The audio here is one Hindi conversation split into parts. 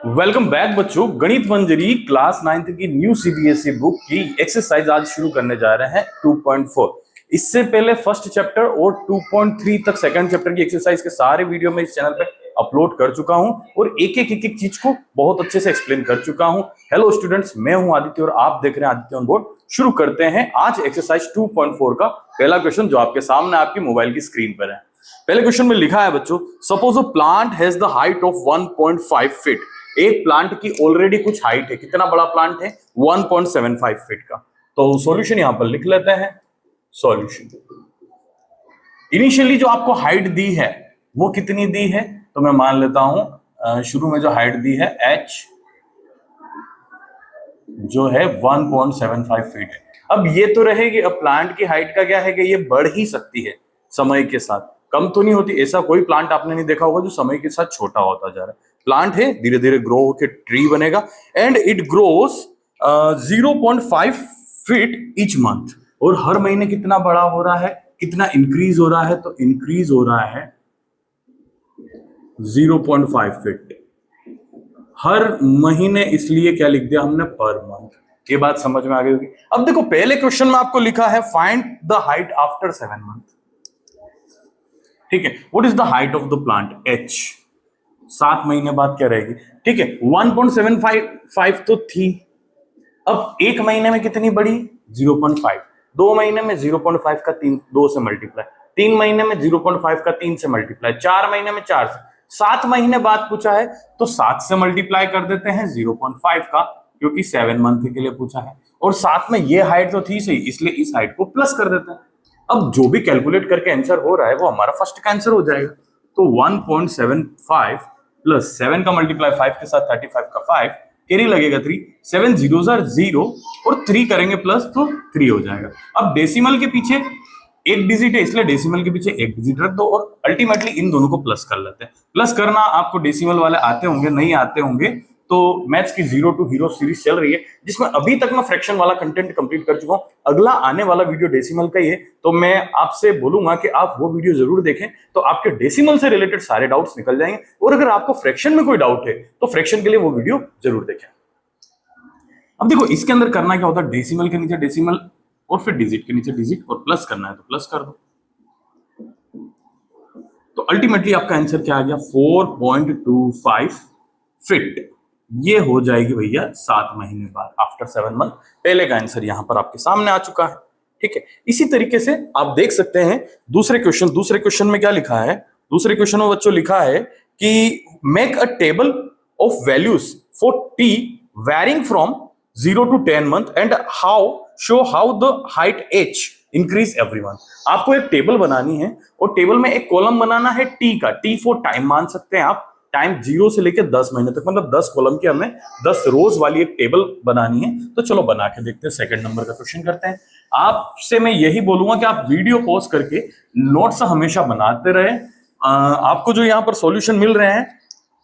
वेलकम बैक बच्चों। गणित मंजरी क्लास 9th की न्यू सीबीएसई बुक की एक्सरसाइज आज शुरू करने जा रहे हैं 2.4। इससे पहले फर्स्ट चैप्टर और 2.3 तक सेकंड चैप्टर की एक्सरसाइज के सारे वीडियो में इस चैनल पे अपलोड कर चुका हूं और एक एक चीज को बहुत अच्छे से एक्सप्लेन कर चुका हूं। हेलो स्टूडेंट्स, मैं हूं आदित्य और आप देख रहे हैं आदित्य ऑन बोर्ड। शुरू करते हैं आज एक्सरसाइज 2.4 का पहला क्वेश्चन जो आपके सामने आपकी मोबाइल की स्क्रीन पर है। पहले क्वेश्चन में लिखा है बच्चों, suppose a plant has the height of 1.5 feet. एक प्लांट की ऑलरेडी कुछ हाइट है। कितना बड़ा प्लांट है? 1.75 फीट का। तो सॉल्यूशन यहां पर लिख लेते हैं। सॉल्यूशन इनिशियली जो आपको हाइट दी है वो कितनी दी है? तो मैं मान लेता हूं शुरू में जो हाइट दी है h जो है 1.75 फीट है। अब ये तो रहेगी। अब प्लांट की हाइट का क्या है कि ये बढ़ ही सकती है समय के साथ, कम तो नहीं होती। ऐसा कोई प्लांट आपने नहीं देखा होगा जो समय के साथ छोटा होता जा रहा है। प्लांट है, धीरे धीरे ग्रो होकर ट्री बनेगा and it grows 0.5 feet each month. और हर महीने कितना बड़ा हो रहा है, कितना इंक्रीज हो रहा है? तो इंक्रीज हो रहा है 0.5 फीट हर महीने। इसलिए क्या लिख दिया हमने? Per month. ये बात समझ में आ गई होगी। अब देखो, पहले क्वेश्चन में आपको लिखा है find the height after 7 month. ठीक है, what is the height of the plant? h। 7 महीने बाद क्या रहेगी? ठीक है, 1.75 तो थी। अब एक महीने में कितनी बढ़ी? 0.5। 2 महीने में 0.5 का 2 से मल्टीप्लाई, 3 महीने में 0.5 का 3 से मल्टीप्लाई, 4 महीने में 4 से। 7 महीने बाद पूछा है तो 7 से मल्टीप्लाई कर देते हैं 0.5 का, क्योंकि 7 मंथ के लिए पूछा है। और साथ में ये हाइट तो थी सही, इसलिए इस हाइट को प्लस कर देते हैं। अब जो भी कैलकुलेट करके आंसर हो रहा है वो हमारा फर्स्ट का आंसर हो जाएगा। तो 1.75 प्लस 7 का मल्टीप्लाई 5 के साथ 35 का 5, कैरी लगेगा 3, 7 जीरो 0 और 3 करेंगे प्लस तो 3 हो जाएगा। अब डेसिमल के पीछे एक डिजिट है, इसलिए डेसिमल के पीछे एक डिजिट रख दो और अल्टीमेटली इन दोनों को प्लस कर लेते हैं। प्लस करना आपको डेसिमल वाले आते होंगे, नहीं आते होंगे तो मैथ्स की 0 to हीरो सीरीज चल रही है जिसमें अभी तक मैं फ्रैक्शन वाला कंटेंट कंप्लीट कर चुका हूं। अगला आने वाला वीडियो डेसिमल का ही है, तो मैं आपसे बोलूंगा कि आप वो वीडियो जरूर देखें, तो आपके डेसिमल से रिलेटेड सारे डाउट्स निकल जाएंगे। और अगर आपको फ्रैक्शन में कोई डाउट है तो फ्रैक्शन के लिए वो वीडियो जरूर देखें। अब देखो, इसके अंदर करना क्या होता है, डेसिमल के नीचे डेसिमल और फिर डिजिट के नीचे डिजिट, और प्लस करना है तो प्लस कर दो। तो अल्टीमेटली आपका आंसर क्या आ गया? 4.25 फीट। ये हो जाएगी भैया 7 महीने बाद, आफ्टर 7 मंथ। पहले का आंसर यहां पर आपके सामने आ चुका है। ठीक है, इसी तरीके से आप देख सकते हैं दूसरे क्वेश्चन में क्या लिखा है। दूसरे क्वेश्चन में बच्चों लिखा है कि make a table of values for T varying from 0 to 10 month and show how the height h increase every month. आपको एक टेबल बनानी है और टेबल में एक कॉलम बनाना है टी का। टी फॉर टाइम मान सकते हैं आप, टाइम 0 से लेकर 10 महीने तक, मतलब 10 कॉलम की हमें 10 रोज वाली एक टेबल बनानी है। तो चलो बना के देखते हैं। सेकंड नंबर का क्वेश्चन करते हैं। आपसे मैं यही बोलूंगा कि आप वीडियो पॉज करके नोट्स हमेशा बनाते रहे। आपको जो यहाँ पर सॉल्यूशन मिल रहे हैं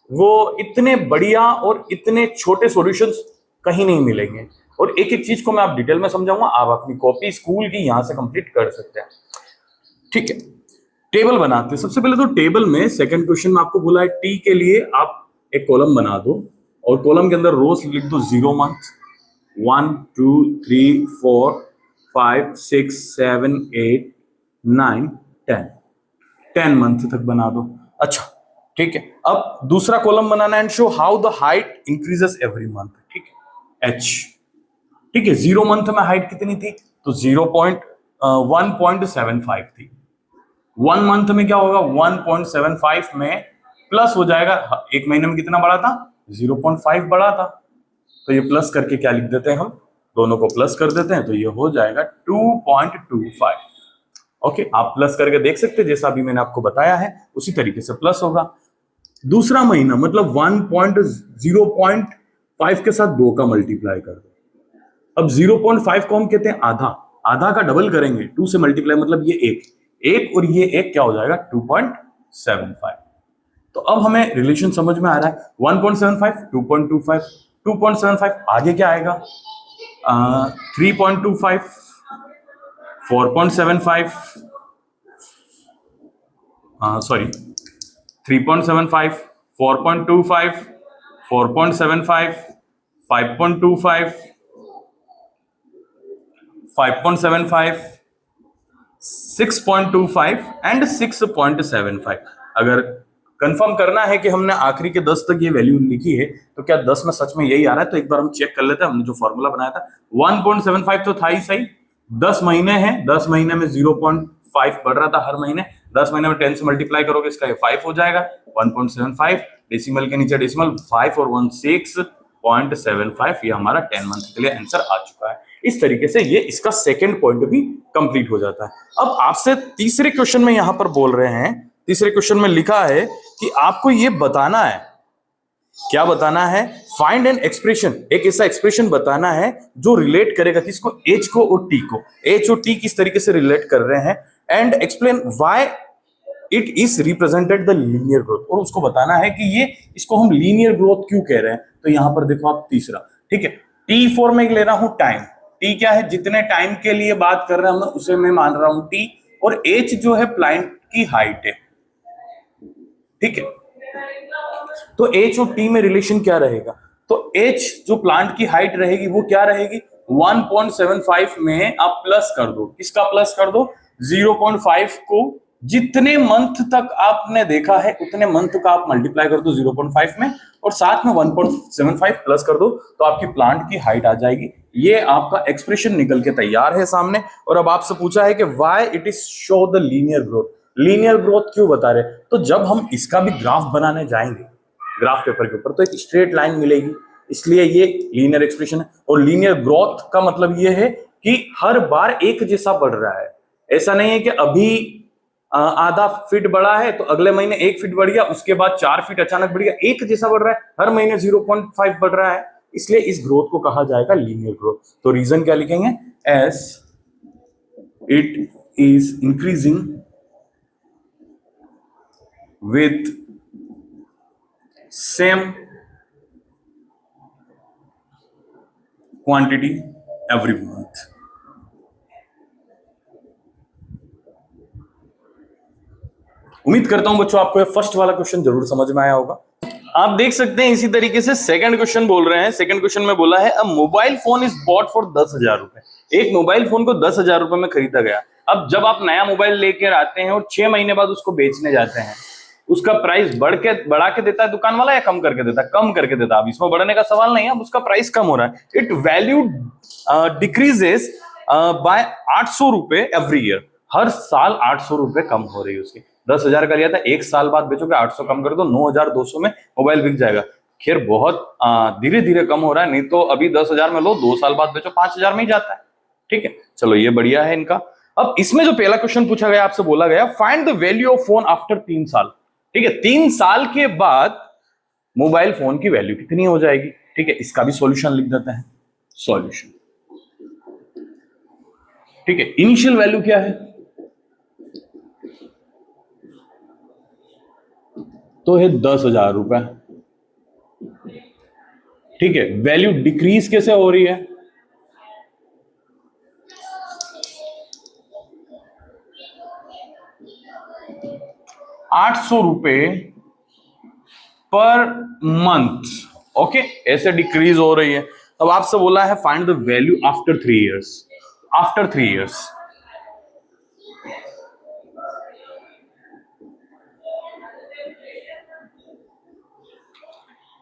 वो इतने बढ़िया और इतने छोटे सॉल्यूशंस कहीं नहीं मिलेंगे। और एक एक चीज को मैं आप डिटेल में समझाऊंगा। आप अपनी कॉपी स्कूल की यहां से कंप्लीट कर सकते हैं। ठीक है, टेबल बनाते हैं। सबसे पहले तो टेबल में सेकंड क्वेश्चन में आपको बोला है टी के लिए आप एक कॉलम बना दो और कॉलम के अंदर रोज लिख दो 0 मंथ, 1 2 3 4 5 6 7 8 9 10 मंथ तक बना दो। अच्छा ठीक है, अब दूसरा column banana and show how the height increases every month. ठीक है, h। ठीक है, 0 मंथ में हाइट कितनी थी? तो 1.75 थी। 1 मंथ में क्या होगा? 1.75 में प्लस हो जाएगा। एक महीने में कितना बढ़ा था? 0.5 बढ़ा था। तो ये प्लस करके क्या लिख देते हैं हम? दोनों को प्लस कर देते हैं तो ये हो जाएगा 2.25। ओके, आप प्लस करके देख सकते हैं, जैसा अभी मैंने आपको बताया है उसी तरीके से प्लस होगा। दूसरा महीना मतलब 1.0.5 के साथ 2 का मल्टीप्लाई कर दो। अब 0.5 को हम कहते हैं आधा, आधा का डबल करेंगे 2 से मल्टीप्लाई, मतलब ये एक और ये एक क्या हो जाएगा? 2.75। तो अब हमें रिलेशन समझ में आ रहा है। 1.75 2.25, 2.75 आगे क्या आएगा? 3.25, 4.75, सॉरी 3.75, 4.25, 4.75, 5.25, 5.75, 6.25 एंड 6.75। अगर कंफर्म करना है कि हमने आखिरी के 10 तक ये वैल्यू लिखी है तो क्या 10 में सच में यही आ रहा है, तो एक बार हम चेक कर लेते हैं। हमने जो फॉर्मूला बनाया था 1.75 तो था ही सही, 10 महीने हैं, 10 महीने में 0.5 बढ़ रहा था हर महीने, 10 महीने में 10 से मल्टीप्लाई करोगे इसका ये 5 हो जाएगा। 1.75 डेसिमल के नीचे डेसिमल 5 और 1 6.75, ये हमारा 10 मंथ के लिए आंसर आ चुका है। इस तरीके से ये इसका सेकंड पॉइंट भी कंप्लीट हो जाता है। अब आपसे तीसरे क्वेश्चन में यहां पर बोल रहे हैं, तीसरे क्वेश्चन में लिखा है कि आपको ये बताना है, क्या बताना है, फाइंड एन एक्सप्रेशन, एक ऐसा एक्सप्रेशन बताना है जो रिलेट करेगा किसको, एच को और टी को। एच और टी किस तरीके से रिलेट कर रहे हैं, and explain why it is represented the linear growth, और उसको बताना है कि ये इसको हम लीनियर ग्रोथ क्यों कह रहे हैं। तो यहां पर देखो आप तीसरा, ठीक है, टी फॉर में ले रहा हूं टाइम, टी क्या है, जितने टाइम के लिए बात कर रहे हैं हम उसे मैं मान रहा हूं टी, और एच जो है प्लांट की हाइट है, ठीक है। तो एच और टी में रिलेशन क्या रहेगा, तो एच जो प्लांट की हाइट रहेगी वो क्या रहेगी, 1.75 में आप प्लस कर दो, किसका प्लस कर दो, 0.5 को जितने मंथ तक आपने देखा है उतने मंथ का आप मल्टीप्लाई कर दो 0.5 में, और साथ में 1.75 प्लस कर दो, तो आपकी प्लांट की हाइट आ जाएगी। ये आपका एक्सप्रेशन निकल के तैयार है सामने। और अब आपसे पूछा है कि why it is show the linear growth, linear growth क्यों बता रहे, तो जब हम इसका भी ग्राफ बनाने जाएंगे ग्राफ पेपर के ऊपर तो एक स्ट्रेट लाइन मिलेगी, इसलिए ये लीनियर एक्सप्रेशन है। और लीनियर ग्रोथ का मतलब ये है कि हर बार एक जैसा बढ़ रहा है, ऐसा नहीं है कि अभी आधा फीट बढ़ा है तो अगले महीने 1 फीट बढ़ गया, उसके बाद 4 फीट अचानक बढ़ गया, एक जैसा बढ़ रहा है, हर महीने 0.5 बढ़ रहा है, इसलिए इस ग्रोथ को कहा जाएगा लीनियर ग्रोथ। तो रीजन क्या लिखेंगे, S it is increasing with same quantity every month. उम्मीद करता हूं बच्चों आपको फर्स्ट वाला क्वेश्चन जरूर समझ में आया होगा। आप देख सकते हैं इसी तरीके से सेकंड क्वेश्चन बोल रहे हैं। सेकंड क्वेश्चन में बोला है अ mobile phone is bought for 10,000 रुपए। एक मोबाइल फोन को 10,000 रुपए में खरीदा गया। अब जब आप नया मोबाइल लेकर आते हैं और 6 महीने बाद उसको बेचने जाते हैं, उसका प्राइस बढ़ा के देता है दुकान वाला या कम करके देता है, कम करके देता है। अब इसमें बढ़ने का सवाल नहीं है, अब उसका प्राइस कम हो रहा है। इट वैल्यू डिक्रीजेस बाय 800 रुपए एवरी ईयर। हर साल 800 रुपए कम हो रही है उसकी। 10,000 का लिया था, एक साल बाद बेचोगे 800 कम कर दो, 9,200 में मोबाइल बिक जाएगा। खैर बहुत धीरे धीरे कम हो रहा है, नहीं तो अभी 10,000 में लो, 2 साल बाद बेचो 5,000 में ही जाता है। ठीक है, चलो ये बढ़िया है इनका। अब इसमें जो पहला क्वेश्चन पूछा गया, आपसे बोला गया find the value of phone after 3 साल। ठीक है, 3 साल के बाद मोबाइल फोन की वैल्यू कितनी हो जाएगी। ठीक है, इसका भी सॉल्यूशन लिख देते हैं। सॉल्यूशन, ठीक है, इनिशियल वैल्यू क्या है, तो है 10,000 रुपए। ठीक है, वैल्यू डिक्रीज कैसे हो रही है, ₹800 पर मंथ। ओके, ऐसे डिक्रीज हो रही है। अब आपसे बोला है find the value after 3 years. After 3 years,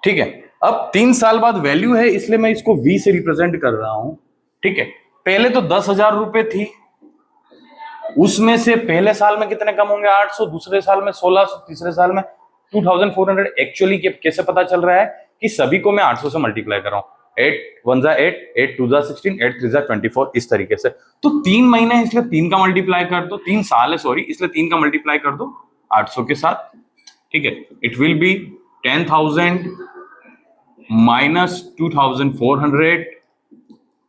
ठीक है। अब 3 साल बाद वैल्यू है, इसलिए मैं इसको V से रिप्रेजेंट कर रहा हूं। ठीक है, पहले तो 10,000 रुपए थी, उसमें से पहले साल में कितने कम होंगे, 800, दूसरे साल में 1,600, तीसरे साल में 2,400। एक्चुअली कैसे पता चल रहा है कि सभी को मैं 800 से मल्टीप्लाई कर रहा हूं। 8 1 जा 8, 8 2 जा 16, 8 3 जा 24, इस तरीके से। तो 3 महीने इसलिए 3 का मल्टीप्लाई कर दो, 3 साल है सॉरी, इसलिए 3 का मल्टीप्लाई कर दो 800 के साथ। ठीक है, it will be 10,000 minus 2,400,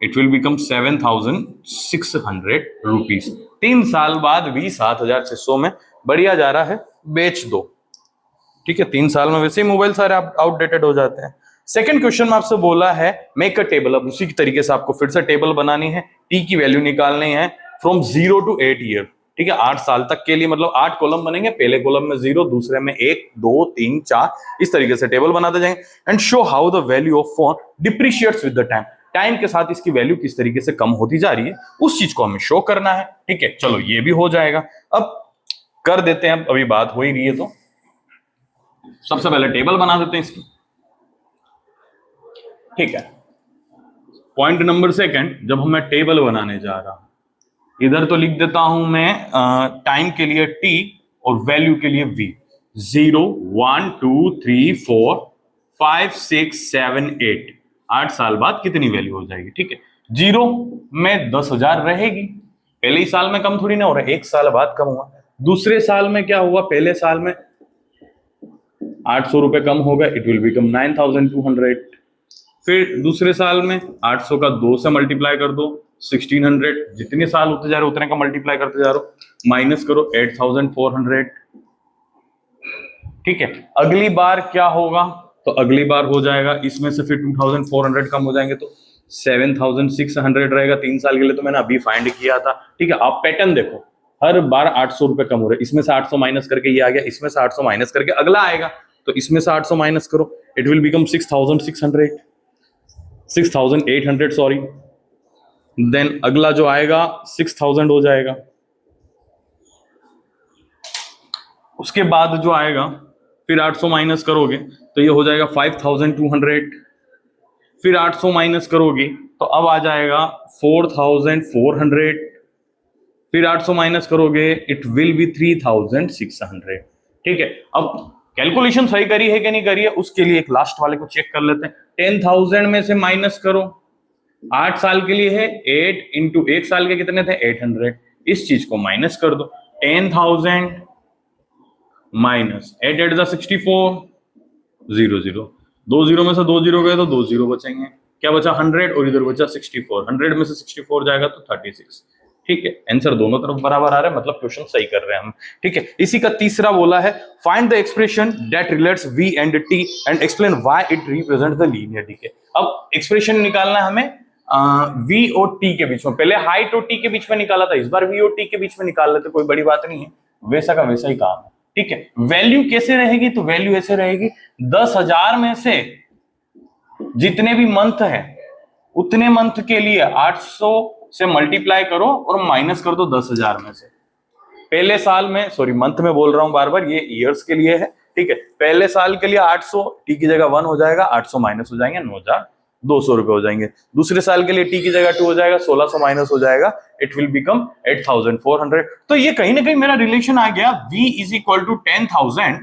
it will become 7,600 rupees। 3 साल बाद भी 7,600 में बढ़िया जा रहा है, बेच दो। ठीक है, 3 साल में वैसे ही मोबाइल सारे आउटडेटेड हो जाते हैं। सेकंड क्वेश्चन में आपसे बोला है मेक अ टेबल। अब उसी की तरीके से आपको फिर से टेबल बनानी है, टी की वैल्यू निकालनी है फ्रॉम 0 to 8 ईयर। ठीक है, 8 साल तक के लिए, मतलब 8 कॉलम बनेंगे, पहले कॉलम में 0, दूसरे में 1, 2, 3, 4, इस तरीके से टेबल बनाते जाएंगे। And show how the value of phone depreciates with the time, time के साथ इसकी वैल्यू किस तरीके से कम होती जा रही है, उस चीज को हमें शो करना है। ठीक है, चलो ये भी हो जाएगा। अब कर देते हैं, अभी बात हो ही रही है तो सबसे पहले टेबल बना देते हैं इसकी। ठीक है, पॉइंट नंबर सेकंड, जब मैं टेबल बनाने जा रहा हूं, इधर तो लिख देता हूं मैं टाइम के लिए t और वैल्यू के लिए v। 0, 1, 2, 3, 4, 5, 6, 7, 8, 8 साल बाद कितनी वैल्यू हो जाएगी। ठीक है, 0 में 10,000 रहेगी, पहले ही साल में कम थोड़ी ना हो रहा है, 1 साल बाद कम हुआ। दूसरे साल में क्या हुआ, पहले साल में 800 रुपए कम होगा, इट विल बिकम 9,200। फिर दूसरे साल में 800 का 2 से मल्टीप्लाई कर दो, 1600, जितने साल होते जा रहे उतने का मल्टीप्लाई करते जा रहे हो, माइनस करो 8400। ठीक है, अगली बार क्या होगा, तो अगली बार हो जाएगा इसमें से फिर 2400 कम हो जाएंगे तो 7600 रहेगा 3 साल के लिए, तो मैंने अभी फाइंड किया था। ठीक है, आप पैटर्न देखो, हर बार 800 रुपए कम हो रहे, इसमें से 800 माइनस करके ये आ गया, इसमें से 800 माइनस करके अगला आएगा, तो इसमें से 800 माइनस करो, it will become 6800 sorry, then अगला जो आएगा 6000 हो जाएगा। उसके बाद जो आएगा फिर 800 माइनस करोगे तो ये हो जाएगा 5200, फिर 800 माइनस करोगे तो अब आ जाएगा 4400, फिर 800 माइनस करोगे इट विल बी 3600। ठीक है, अब कैलकुलेशन सही करी है कि नहीं करी है, उसके लिए एक लास्ट वाले को चेक कर लेते हैं। 10,000 में से माइनस करो, 8 साल के लिए है 8 इंटू 1 साल के कितने थे 800, इस चीज को माइनस कर दो, 10,000 माइनस 8 8 64, 0 0, 2 0 में से 2 0 गए तो 2 0 बचेंगे, क्या बचा 100 और इधर बचा 64, 100 में से 64 जाएगा तो 36। ठीक है, आंसर दोनों तरफ बराबर आ रहा है, मतलब क्वेश्चन सही कर रहे हैं हम। ठीक है, इसी का तीसरा बोला है find the expression that relates v and t and explain why it represent the linear decay. अब एक्सप्रेशन निकालना है हमें v और t के बीच में, पहले हाइट और t के बीच में निकाला था, इस बार v और t के बीच में निकाल लेते, कोई बड़ी बात नहीं है, वैसा का वैसा ही काम है। ठीक है, वैल्यू कैसे रहेगी, तो वैल्यू ऐसे रहेगी 10,000 में से जितने भी मंथ है उतने मंथ के लिए 800 से मल्टीप्लाई करो और माइनस कर दो 10,000 में से। पहले साल में, सॉरी मंथ में बोल रहा हूं बार बार, ये ईयर्स के लिए है। ठीक है, पहले साल के लिए 800, टी की जगह 1 हो जाएगा, 800 माइनस हो जाएंगे 9,200 रुपए हो जाएंगे। दूसरे साल के लिए टी की जगह 2 हो जाएगा, 1600 माइनस हो जाएगा, इट विल बिकम 8,400। तो ये कहीं ना कहीं मेरा रिलेशन आ गया, v is equal to 10,000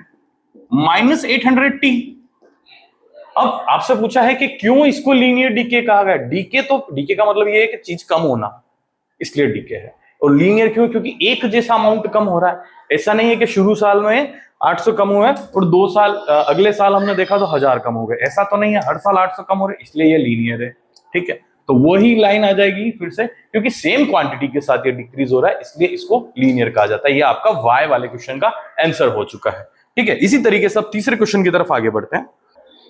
minus 800t। अब आपसे पूछा है कि क्यों इसको लीनियर डीके कहा गया, डीके तो डीके का मतलब ये है कि चीज कम होना, इसलिए डीके है। और लीनियर क्यों, क्योंकि एक जैसा अमाउंट कम हो रहा है, ऐसा नहीं है कि शुरू साल में 800 कम हुए और 2 साल अगले साल हमने देखा तो 1000 कम हो गए, ऐसा तो नहीं है, हर साल 800 कम हो रहे, इसलिए ये लीनियर है। ठीक है, तो वही लाइन आ जाएगी फिर से, क्योंकि सेम क्वांटिटी के साथ ये डिक्रीज हो रहा है, इसलिए इसको लीनियर कहा जाता है। ये आपका वाई वाले क्वेश्चन का आंसर हो चुका है। ठीक है, इसी तरीके से अब तीसरे क्वेश्चन की तरफ आगे बढ़ते हैं।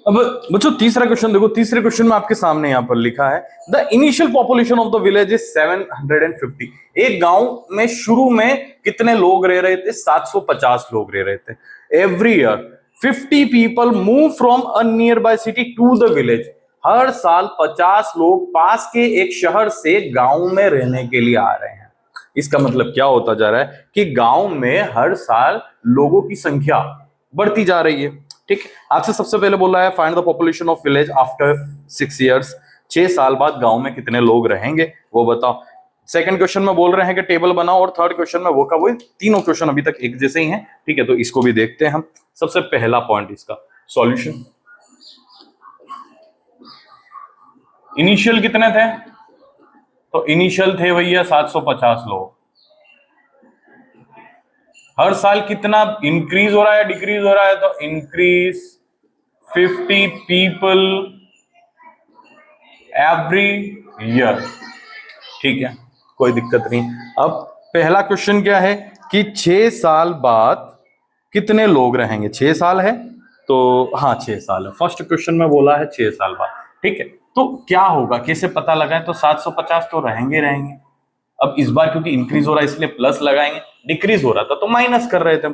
अब बच्चों तीसरा क्वेश्चन देखो, तीसरे क्वेश्चन में आपके सामने यहां पर लिखा है the initial population of the village is 750। एक गांव में शुरू में कितने लोग रह रहे थे, 750 लोग रह रहे थे। Every year 50 people move from a nearby city to the village. हर साल 50 लोग पास के एक शहर से गांव में रहने के लिए आ रहे हैं। इसका मतलब क्या होता जा रहा है कि गांव में हर साल लोगों की संख्या बढ़ती जा रही है। ठीक, आपसे सबसे पहले बोला है find the population of village after 6 years. 6 साल बाद गांव में कितने लोग रहेंगे वो बताओ। सेकंड क्वेश्चन में बोल रहे हैं कि टेबल बनाओ, और थर्ड क्वेश्चन में वो का वही, तीनों क्वेश्चन अभी तक एक जैसे ही हैं। ठीक है, तो इसको भी देखते हैं हम। सबसे पहला पॉइंट इसका सॉल्यूशन, इनिशियल कितने थे, तो इनिशियल थे भैया 750 लोग। हर साल कितना इंक्रीज हो रहा है डिक्रीज हो रहा है, तो इंक्रीज 50 पीपल एवरी ईयर। ठीक है, कोई दिक्कत नहीं। अब पहला क्वेश्चन क्या है कि 6 साल बाद कितने लोग रहेंगे। 6 साल है तो हाँ 6 साल है, फर्स्ट क्वेश्चन में बोला है 6 साल बाद। ठीक है, तो क्या होगा, कैसे पता लगा है, तो 750 तो रहेंगे रहेंगे। अब इस बार क्योंकि इंक्रीज हो रहा है इसलिए प्लस लगाएंगे, डिक्रीज हो रहा था तो माइनस कर रहे थे हम,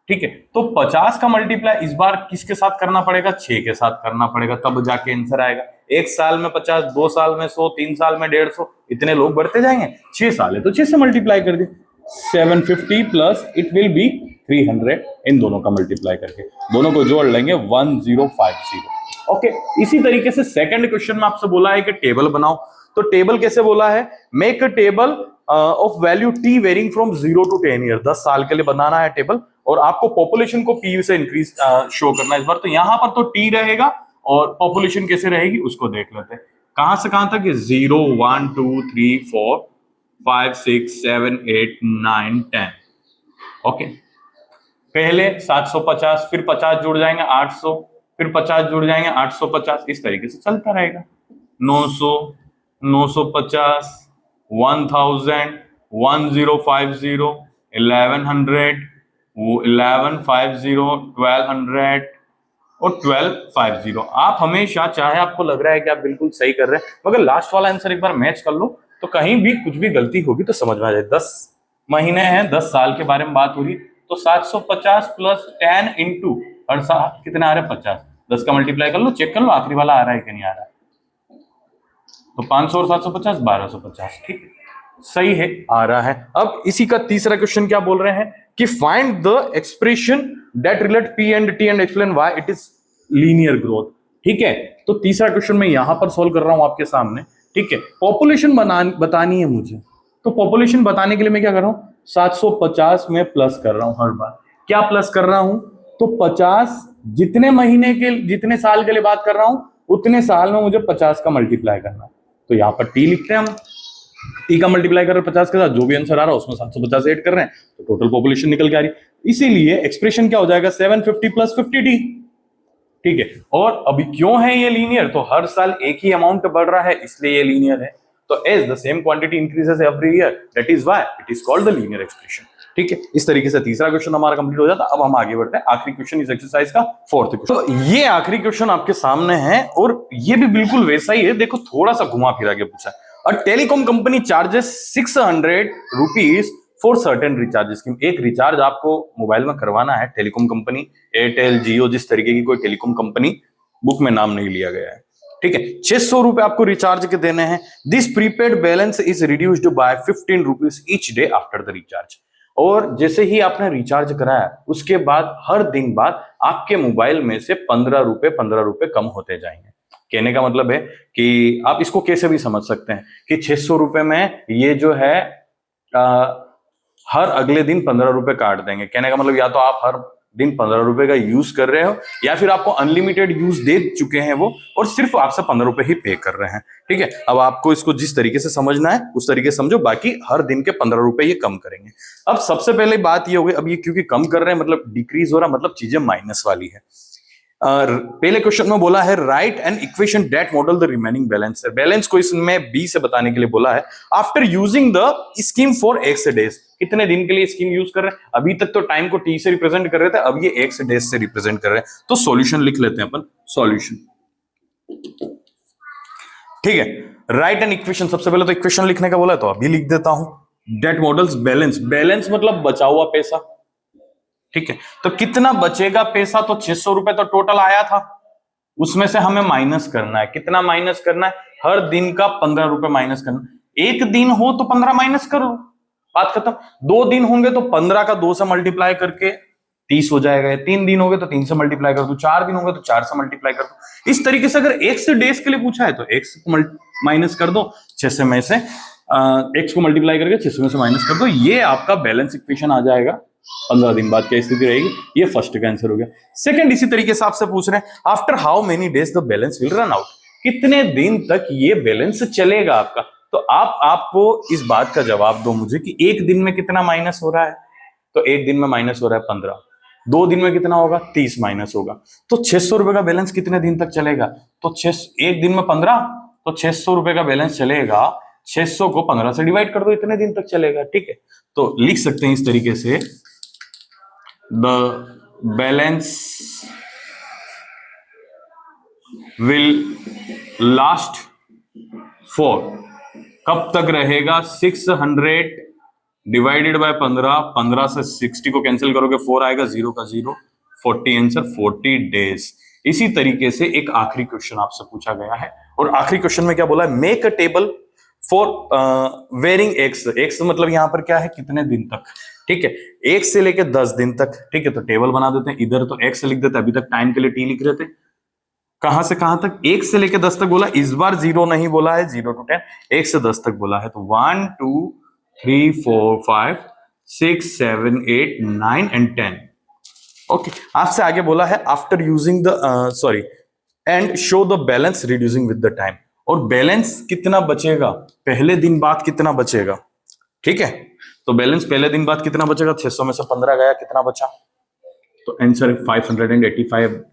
ठीक है। तो 50 का मल्टीप्लाई इस बार किसके साथ करना पड़ेगा, 6 के साथ करना पड़ेगा, तब जाके आंसर आएगा। एक साल में 50, 2 साल में 100, 3 साल में 150, इतने लोग बढ़ते जाएंगे। 6 साल है तो 6 से मल्टीप्लाई कर दिए, 750 प्लस इट विल बी 300, इन दोनों का मल्टीप्लाई करके दोनों को जोड़ लेंगे 1050। ओके, इसी तरीके से सेकंड क्वेश्चन में आपसे बोला है कि टेबल बनाओ, तो टेबल कैसे बोला है, make a table of value T varying from 0 to 10 year, 10 साल के लिए बनाना है टेबल, और आपको पॉपुलेशन को पी से इंक्रीज शो करना है इस बार। तो यहां पर तो टी रहेगा और पॉपुलेशन कैसे रहेगी उसको देख लेते हैं। कहां से कहां तक, 0 1 2 3 4 5 6 7 8 9 10। ओके, पहले 750, फिर 50 जुड़ जाएंगे 800, फिर 50 जुड़ जाएंगे 850, इस तरीके से चलता रहेगा। 900, 950, 1000, 1050, 1100, 1150, 1200 और 1250। आप हमेशा, चाहे आपको लग रहा है कि आप बिल्कुल सही कर रहे हैं, मगर लास्ट वाला आंसर एक बार मैच कर लो तो कहीं भी कुछ भी गलती होगी तो समझ में आ जाए। 10 महीने हैं, 10 साल के बारे में बात हो रही, तो 750 प्लस 10 इंटू हर साल कितना आ रहा है, 50। 10 का मल्टीप्लाई कर लो, चेक कर लो आखिरी वाला आ रहा है कि नहीं आ रहा है। तो 500 और 750 1250, ठीक है, सही है, आ रहा है। अब इसी का तीसरा क्वेश्चन क्या बोल रहे हैं कि find the expression that relate P and T and explain why it is linear growth. ठीक है, तो तीसरा क्वेश्चन मैं यहां पर सोल्व कर रहा हूं आपके सामने। ठीक है, पॉपुलेशन बतानी है मुझे, तो पॉपुलेशन बताने के लिए मैं क्या कर रहा हूं, 750 में प्लस कर रहा हूं हर बार। क्या प्लस कर रहा हूं, तो 50 जितने महीने के, जितने साल के लिए बात कर रहा हूं उतने साल में मुझे 50 का मल्टीप्लाई करना। तो यहां पर टी लिखते हैं हम, टी का मल्टीप्लाई कर रहे हैं 50 के साथ, जो भी आंसर आ रहा है उसमें 750 ऐड कर रहे हैं तो टोटल पॉपुलेशन निकल के आ रही है। इसीलिए एक्सप्रेशन क्या हो जाएगा, 750 प्लस 50t। ठीक है, और अभी क्यों है ये लीनियर, तो हर साल एक ही अमाउंट बढ़ रहा है इसलिए ये लीनियर है। तो as the same quantity increases every year, that is why it is called the linear expression. ठीक है, इस तरीके से तीसरा क्वेश्चन हमारा कंप्लीट हो जाता। अब हम आगे बढ़ते हैं, आखिरी क्वेश्चन इस एक्सरसाइज का, फोर्थ क्वेश्चन। तो ये आखिरी क्वेश्चन आपके सामने है और ये भी बिल्कुल वैसा ही है, देखो थोड़ा सा घुमा फिरा के पूछा है। A telecom company charges 600 rupees for certain recharge scheme। एक रिचार्ज आपको मोबाइल में करवाना है, टेलीकॉम कंपनी, एयरटेल, जियो, जिस तरीके की कोई टेलीकॉम कंपनी, बुक में नाम नहीं लिया गया है। ठीक है, 600 रुपए आपको रिचार्ज के देने हैं। This prepaid balance is reduced by 15 rupees each day after the recharge. और जैसे ही आपने रिचार्ज कराया उसके बाद हर दिन बाद आपके मोबाइल में से 15 रुपए कम होते जाएंगे। कहने का मतलब है कि आप इसको कैसे भी समझ सकते हैं कि 600 रुपए में ये जो है हर अगले दिन 15 रुपए काट देंगे। कहने का मतलब या तो आप हर दिन 15 रुपए का यूज कर रहे हो या फिर आपको अनलिमिटेड यूज दे चुके हैं वो और सिर्फ आपसे 15 रुपए ही पे कर रहे हैं। ठीक है, अब आपको इसको जिस तरीके से समझना है उस तरीके से समझो, बाकी हर दिन के 15 रुपए ये कम करेंगे। अब सबसे पहले बात ये हो गई, अब ये क्योंकि कम कर रहे हैं मतलब डिक्रीज हो रहा, मतलब चीजें माइनस वाली है। पहले क्वेश्चन में बोला है right an equation that model the remaining balance. Balance को इसमें बी से बताने के लिए बोला है। After using the scheme for x days, कितने दिन के लिए स्कीम यूज कर रहे हैं, अभी तक तो टाइम को टी से रिप्रेजेंट कर रहे थे, अब ये एक्स डेज से रिप्रेजेंट कर रहे हैं। तो सॉल्यूशन लिख लेते हैं अपन, सॉल्यूशन। ठीक है, राइट एन इक्वेशन, सबसे पहले तो इक्वेशन लिखने का बोला है तो अभी लिख देता हूं, दैट मॉडल्स बैलेंस। बैलेंस मतलब बचा हुआ पैसा। ठीक है, तो कितना बचेगा पैसा, तो 600 रुपए तो टोटल आया था, उसमें से हमें माइनस करना है। कितना माइनस करना है, हर दिन का 15 रुपए माइनस करना। एक दिन हो तो 15 माइनस कर लो, बात खत्म। 2 दिन होंगे तो 15 का 2 से मल्टीप्लाई करके 30 हो जाएगा। 3 दिन हो गए तो 3 से मल्टीप्लाई कर दो, 4 दिन हो गए तो 4 से मल्टीप्लाई कर दो। इस तरीके से अगर एक्स डेज के लिए पूछा है तो एक्स को माइनस कर दो 6 में से, एक्स को मल्टीप्लाई करके 6 में से माइनस कर दो, ये आपका बैलेंस इक्वेशन आ जाएगा। 15 दिन बाद क्या स्थिति रहेगी, ये फर्स्ट का आंसर हो गया। सेकंड, इसी तरीके से आपसे पूछ रहे हैं after how many days the balance will run out, कितने दिन तक ये बैलेंस चलेगा आपका। तो आपको इस बात का जवाब दो मुझे कि एक दिन में कितना माइनस हो रहा है, तो एक दिन में माइनस हो रहा है 15। 2 दिन में कितना होगा, 30 माइनस होगा। तो 600 रुपए का बैलेंस कितने दिन तक चलेगा, तो एक दिन में 15, तो 600 रुपए का बैलेंस चलेगा, 600 को 15 से डिवाइड कर दो, इतने दिन तक चलेगा। ठीक है, तो लिख सकते हैं इस तरीके से, the balance will last for कब तक रहेगा? 600 डिवाइडेड बाय 15, 15 से 60 को कैंसिल करोगे 4 आएगा, 0 का 0, 40 आंसर 40 डेज। इसी तरीके से एक आखिरी क्वेश्चन आपसे पूछा गया है, और आखिरी क्वेश्चन में क्या बोला है? Make a table for varying X. X मतलब यहां पर क्या है? कितने दिन तक, ठीक है, 1 से लेके 10 दिन तक, ठीक है। तो टेबल बना देते हैं, इधर तो एक्स लिख देते हैं, अभी तक टाइम के लिए टी लिख रहे थे। कहां से कहां तक? 1 से लेके 10 तक बोला, इस बार 0 नहीं बोला है, 0 to 10, 1 से 10 तक बोला है। तो 1 2 3 4 5 6 7 8 9 एंड 10। ओके, आपसे आगे बोला है after using the sorry and show the balance reducing with the time. और बैलेंस कितना बचेगा पहले दिन बाद, कितना बचेगा, ठीक है। तो बैलेंस पहले दिन बाद कितना बचेगा? 600 में से 15 गया, कितना बचा? तो आंसर 585।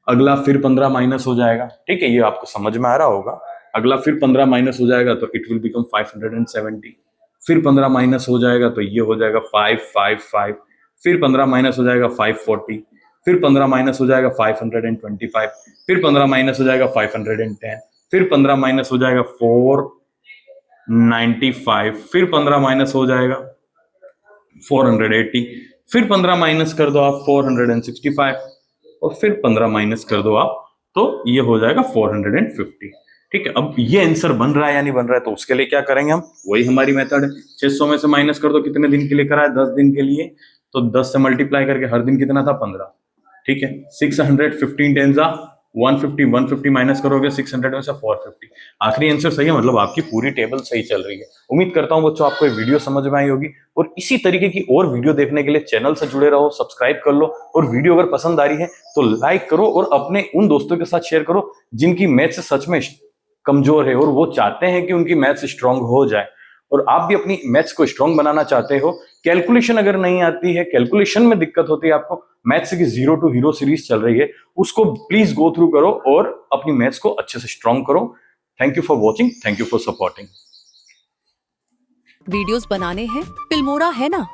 अगला फिर 15 माइनस हो जाएगा, ठीक है, ये आपको समझ में आ रहा होगा। अगला फिर 15 माइनस हो जाएगा तो इट विल बिकम 570। फिर 15 माइनस हो जाएगा तो ये हो जाएगा 555। फिर 15 माइनस हो जाएगा 540। फिर 15 माइनस हो जाएगा 525। फिर 15 माइनस हो जाएगा 510। फिर 15 माइनस हो जाएगा 495। फिर 15 माइनस हो जाएगा 480। फिर 15 माइनस कर दो आप 465, और फिर 15 माइनस कर दो आप तो ये हो जाएगा 450, ठीक है। अब ये आंसर बन रहा है या नहीं बन रहा है, तो उसके लिए क्या करेंगे हम? वही हमारी मेथड है। 600 में से माइनस कर दो, कितने दिन के लिए करा है? 10 दिन के लिए। तो 10 से मल्टीप्लाई करके हर दिन कितना था? 15, ठीक है। 615 टेन जा 150, 150 माइनस करोगे 600 में से 450। आखिरी आंसर सही है, मतलब आपकी पूरी टेबल सही चल रही है। उम्मीद करता हूं बच्चों आपको ये वीडियो समझ में आई होगी, और इसी तरीके की और वीडियो देखने के लिए चैनल से जुड़े रहो, सब्सक्राइब कर लो, और वीडियो अगर पसंद आ रही है तो लाइक करो, और अपने उन दोस्तों के साथ शेयर करो जिनकी मैथ्स सच में कमजोर है और वो चाहते हैं कि उनकी मैथ्स स्ट्रांग हो जाए, और आप भी अपनी मैथ्स को स्ट्रांग बनाना चाहते हो। कैलकुलेशन अगर नहीं आती है, कैलकुलेशन में दिक्कत होती है आपको, मैथ्स की 0 to हीरो सीरीज चल रही है, उसको प्लीज गो थ्रू करो और अपनी मैथ्स को अच्छे से स्ट्रांग करो। Thank you for watching, thank you for supporting. Videos बनाने हैं, फिल्मोरा है ना।